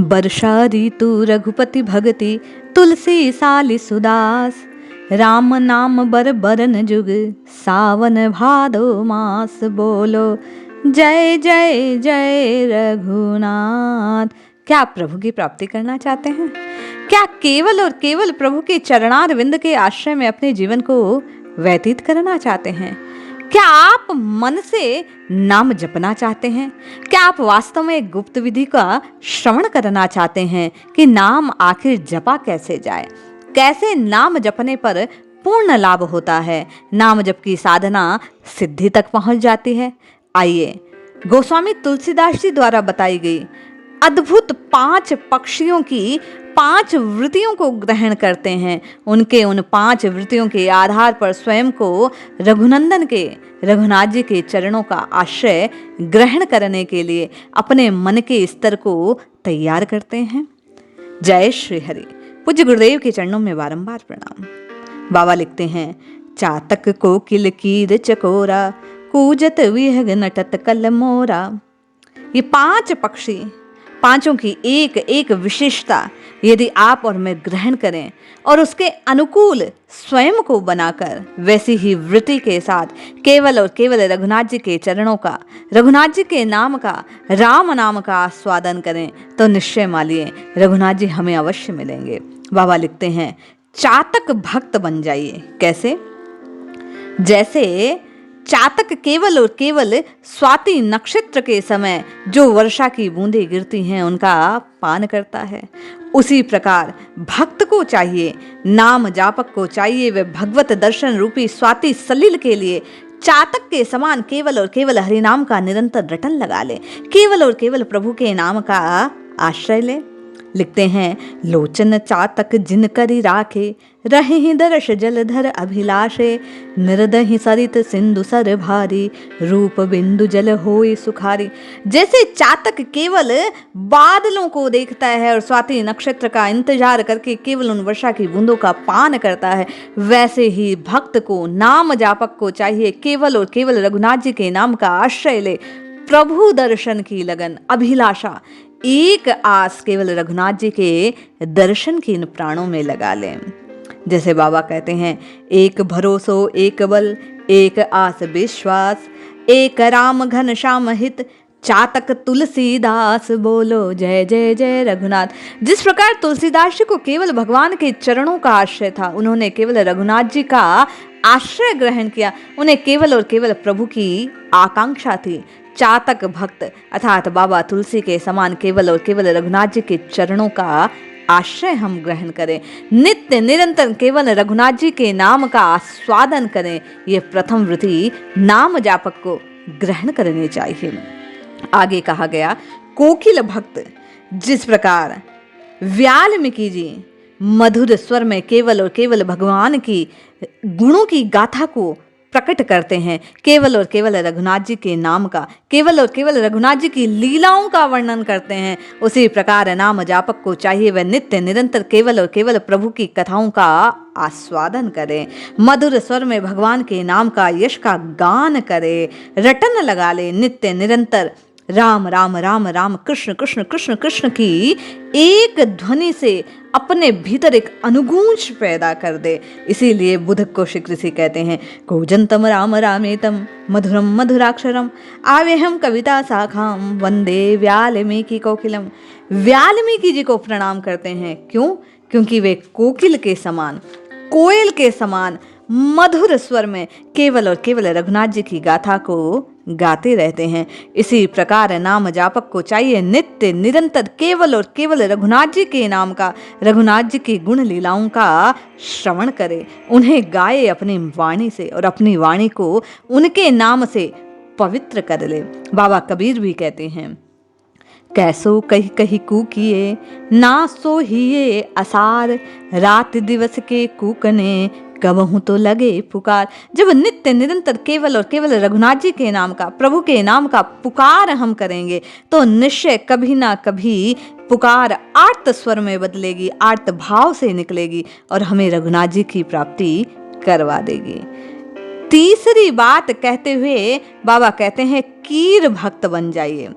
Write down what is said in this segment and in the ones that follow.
वर्षा ऋतु रघुपति भगति तुलसी साली सुदास। राम नाम बर बरन जुग सावन भादो मास। बोलो जय जय जय रघुनाथ। क्या आप प्रभु की प्राप्ति करना चाहते हैं? क्या केवल और केवल प्रभु के चरणार विंद के आश्रय में अपने जीवन को व्यतीत करना चाहते हैं? क्या आप मन से नाम जपना चाहते हैं? क्या आप वास्तव में गुप्त विधि का श्रवण करना चाहते हैं कि नाम आखिर जपा कैसे जाए, कैसे नाम जपने पर पूर्ण लाभ होता है, नाम जप की साधना सिद्धि तक पहुंच जाती है? आइए गोस्वामी तुलसीदास जी द्वारा बताई गई अद्भुत 5 पक्षियों की 5 वृत्तियों को ग्रहण करते हैं। उनके उन 5 वृत्तियों के आधार पर स्वयं को रघुनंदन के, रघुनाथ जी के चरणों का आश्रय ग्रहण करने के लिए अपने मन के स्तर को तैयार करते हैं। जय श्री हरि। पूज्य गुरुदेव के चरणों में बारंबार प्रणाम। बाबा लिखते हैं, चातक कोकिल कीर चकोरा कूजत विहग नटत कल मोरा। ये 5 पक्षी, पांचों की एक एक विशेषता यदि आप और मैं ग्रहण करें और उसके अनुकूल स्वयं को बनाकर वैसी ही वृत्ति के साथ केवल और केवल रघुनाथ जी के चरणों का, रघुनाथ जी के नाम का, राम नाम का आस्वादन करें तो निश्चय मानिए रघुनाथ जी हमें अवश्य मिलेंगे। बाबा लिखते हैं, चातक भक्त बन जाइए। कैसे? जैसे चातक केवल और केवल स्वाति नक्षत्र के समय जो वर्षा की बूंदें गिरती हैं उनका पान करता है, उसी प्रकार भक्त को चाहिए, नाम जापक को चाहिए वे भगवत दर्शन रूपी स्वाति सलिल के लिए चातक के समान केवल और केवल हरिनाम का निरंतर रटन लगा ले, केवल और केवल प्रभु के नाम का आश्रय ले। लिखते हैं, लोचन चातक जिन करी राखे रहे ही दर्श जलधर अभिलाषे। निर्दहि सरित सिंधु सर भारी रूप बिंदु जल होए सुखारी। जैसे चातक केवल बादलों को देखता है और स्वाति नक्षत्र का इंतजार करके केवल उन वर्षा की बूंदों का पान करता है, वैसे ही भक्त को, नाम जापक को चाहिए केवल और केवल रघुनाथ जी के नाम का आश्रय ले, प्रभु दर्शन की लगन, अभिलाषा, एक आस केवल रघुनाथ जी के दर्शन की इन प्राणों में लगा लें। जैसे बाबा कहते हैं, एक भरोसो एक बल एक आस विश्वास, एक राम घन श्याम हित चातक तुलसीदास। बोलो जय जय जय रघुनाथ। जिस प्रकार तुलसीदास जी को केवल भगवान के चरणों का आश्रय था, उन्होंने केवल रघुनाथ जी का आश्रय ग्रहण किया, उन्हें केवल और केवल प्रभु की आकांक्षा थी। चातक भक्त अर्थात बाबा तुलसी के समान केवल और केवल रघुनाथ जी के चरणों का आश्रय हम ग्रहण करें, नित्य निरंतर केवल रघुनाथ जी के नाम का आस्वादन करें। ये प्रथम वृत्ति नाम जापक को ग्रहण करनी चाहिए। आगे कहा गया, कोकिल भक्त जिस प्रकार वाल्मीकि जी मधुर स्वर में केवल और केवल भगवान की गुणों की गाथा को प्रकट करते हैं, केवल और केवल रघुनाथ जी के नाम का, केवल और केवल रघुनाथ जी की लीलाओं का वर्णन करते हैं, उसी प्रकार नाम जापक को चाहिए वह नित्य निरंतर केवल और केवल प्रभु की कथाओं का आस्वादन करे, मधुर स्वर में भगवान के नाम का, यश का गान करे, रटन लगा ले, नित्य निरंतर राम राम राम राम कृष्ण कृष्ण कृष्ण कृष्ण की एक ध्वनि से अपने भीतर एक अनुगूंज पैदा कर दे। इसीलिए बुद्ध को श्री कृषि कहते हैं, कूजंतम राम रामेतम मधुरम मधुराक्षरम आवेहम कविता शाखाम वंदे वाल्मीकि कोकिलम। वाल्मीकि जी को प्रणाम करते हैं। क्यों? क्योंकि वे कोकिल के समान, कोयल के समान मधुर स्वर में केवल और केवल रघुनाथ जी की गाथा को गाते रहते हैं। इसी प्रकार नाम जापक को चाहिए नित्य निरंतर केवल और केवल रघुनाथ जी के नाम का, रघुनाथ जी की गुण लीलाओं का श्रवण करे, उन्हें गाए अपनी वाणी से और अपनी वाणी को उनके नाम से पवित्र कर ले। बाबा कबीर भी कहते हैं, कैसो कही कही कूकिए ना सो हिये असार, रात दिवस के कूकने कबहू तो लगे पुकार। जब नित्य निरंतर केवल और केवल रघुनाथ जी के नाम का, प्रभु के नाम का पुकार हम करेंगे तो निश्चय कभी ना कभी पुकार आर्त स्वर में बदलेगी, आर्त भाव से निकलेगी और हमें रघुनाथ जी की प्राप्ति करवा देगी। तीसरी बात कहते हुए बाबा कहते हैं, कीर भक्त बन जाइए।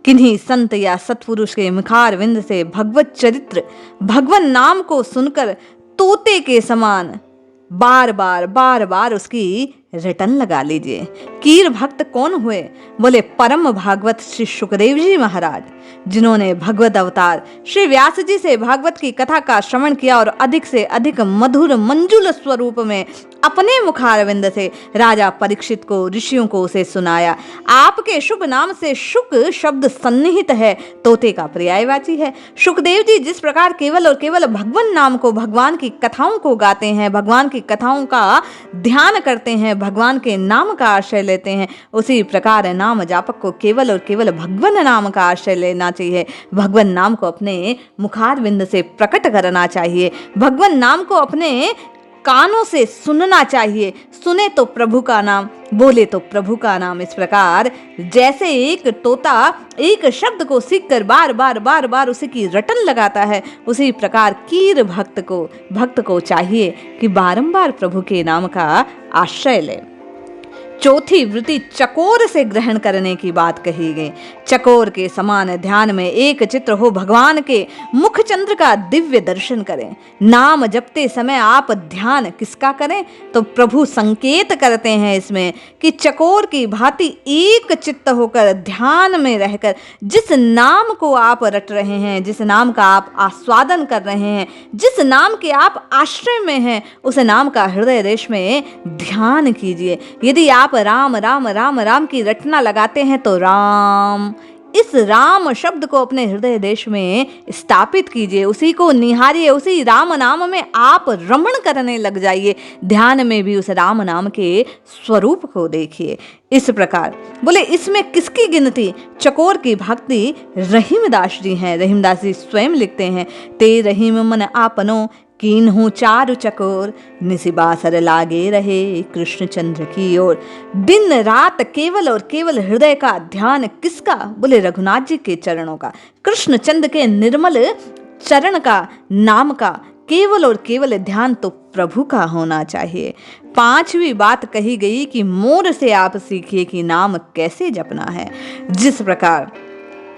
किन्हीं संत या सत्पुरुष के मुखारविंद से भगवत चरित्र, भगवान नाम को सुनकर तोते के समान बार बार उसकी रटन लगा लीजिए। कीर भक्त कौन हुए? बोले परम भागवत श्री सुखदेव जी महाराज, जिन्होंने भगवत अवतार श्री व्यास जी से भागवत की कथा का श्रवण किया और अधिक से अधिक मधुर मंजुल स्वरूप में अपने मुखारविंद से राजा परीक्षित को, ऋषियों को उसे सुनाया। आपके शुभ नाम से शुक शब्द सन्निहित है, तोते का पर्यायवाची है। सुखदेव जी जिस प्रकार केवल और केवल भगवान नाम को, भगवान की कथाओं को गाते हैं, भगवान की कथाओं का ध्यान करते हैं, भगवान के नाम का आश्रय लेते हैं, उसी प्रकार नाम जापक को केवल और केवल भगवान नाम का आश्रय लेना चाहिए। भगवान नाम को अपने मुखारविंद से प्रकट करना चाहिए। भगवान नाम को अपने कानों से सुनना चाहिए। सुने तो प्रभु का नाम, बोले तो प्रभु का नाम। इस प्रकार जैसे एक तोता एक शब्द को सीखकर बार बार उसी की रटन लगाता है, उसी प्रकार कीर भक्त को चाहिए कि बारंबार प्रभु के नाम का आश्रय ले। चौथी वृत्ति चकोर से ग्रहण करने की बात कही गई। चकोर के समान ध्यान में एक चित्र हो भगवान के मुख चंद्र का दिव्य दर्शन करें। नाम जपते समय आप ध्यान किसका करें? तो प्रभु संकेत करते हैं इसमें कि चकोर की भांति एक चित्त होकर ध्यान में रहकर जिस नाम को आप रट रहे हैं, जिस नाम का आप आस्वादन कर रहे हैं, जिस नाम के आप आश्रय में हैं, उस नाम का हृदय रेश में ध्यान कीजिए। यदि आप राम राम राम राम की रटना लगाते हैं तो राम, इस राम शब्द को अपने हृदय देश में स्थापित कीजिए, उसी को निहारिए, उसी राम नाम में आप रमण करने लग जाइए। ध्यान में भी उस राम नाम के स्वरूप को देखिए। इस प्रकार बोले इसमें किसकी गिनती? चकोर की भक्ति रहीमदास जी हैं। रहीमदास जी स्वयं लिखते हैं, ते रहीम मन आपनो कीन्हू चारु चकोर, निशिबासर लागे रहे कृष्णचंद्र की ओर। दिन रात केवल और केवल हृदय का ध्यान किसका? बोले रघुनाथ जी के चरणों का, कृष्णचंद्र के निर्मल चरण का, नाम का केवल और केवल ध्यान तो प्रभु का होना चाहिए। पांचवी बात कही गई कि मोर से आप सीखिए कि नाम कैसे जपना है। जिस प्रकार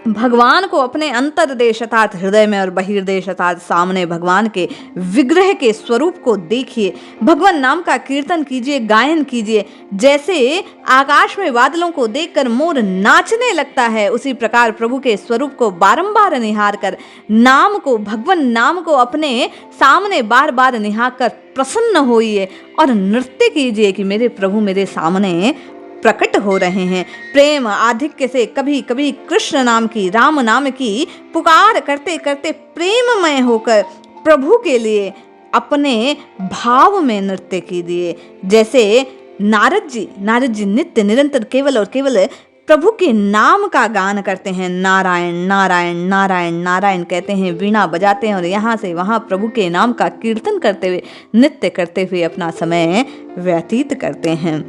भगवान को अपने अंतर्देश अर्थात हृदय में और बहिर्देश अर्थात सामने भगवान के विग्रह के स्वरूप को देखिए, भगवान नाम का कीर्तन कीजिए, गायन कीजिए। जैसे आकाश में बादलों को देखकर मोर नाचने लगता है, उसी प्रकार प्रभु के स्वरूप को बारंबार निहार कर नाम को, भगवान नाम को अपने सामने बार बार निहार कर प्रसन्न होइए और नृत्य कीजिए कि मेरे प्रभु मेरे सामने प्रकट हो रहे हैं। प्रेम आधिक्य से कभी कभी कृष्ण नाम की, राम नाम की पुकार करते करते प्रेममय होकर प्रभु के लिए अपने भाव में नृत्य कीजिए। जैसे नारद जी नित्य निरंतर केवल और केवल प्रभु के नाम का गान करते हैं। नारायण नारायण नारायण नारायण कहते हैं, वीणा बजाते हैं और यहाँ से वहाँ प्रभु के नाम का कीर्तन करते हुए, नृत्य करते हुए अपना समय व्यतीत करते हैं।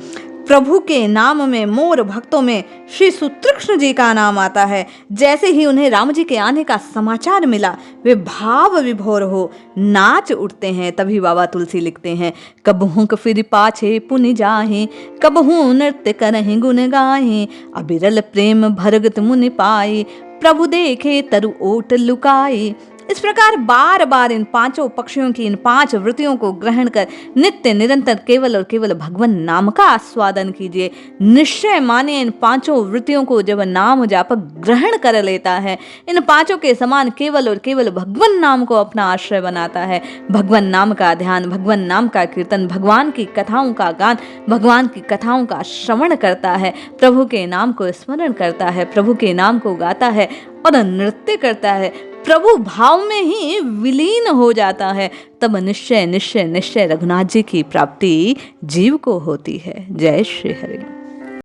प्रभु के नाम में मोर भक्तों में श्री सुतीक्ष्ण जी का नाम आता है। जैसे ही उन्हें राम जी के आने का समाचार मिला, वे भाव विभोर हो नाच उठते हैं। तभी बाबा तुलसी लिखते हैं, कबहू फिर पाछे पुनि जाहे, कबहू नृत्य करहि गुण गाहे, अबिरल प्रेम भरगत मुनि पाए, प्रभु देखे तरु ओट लुकाए। इस प्रकार बार बार इन पांचों पक्षियों की इन पांच वृत्तियों को ग्रहण कर नित्य निरंतर केवल और केवल भगवान नाम का आस्वादन कीजिए। निश्चय माने इन पांचों वृत्तियों को जब नाम जापक ग्रहण कर लेता है, इन पांचों के समान केवल और केवल भगवान नाम को अपना आश्रय बनाता है, भगवान नाम का ध्यान, भगवान नाम का कीर्तन, भगवान की कथाओं का गान, भगवान की कथाओं का श्रवण करता है, प्रभु के नाम को स्मरण करता है, प्रभु के नाम को गाता है और नृत्य करता है, प्रभु भाव में ही विलीन हो जाता है, तब निश्चय निश्चय निश्चय रघुनाथ जी की प्राप्ति जीव को होती है। जय श्री हरि।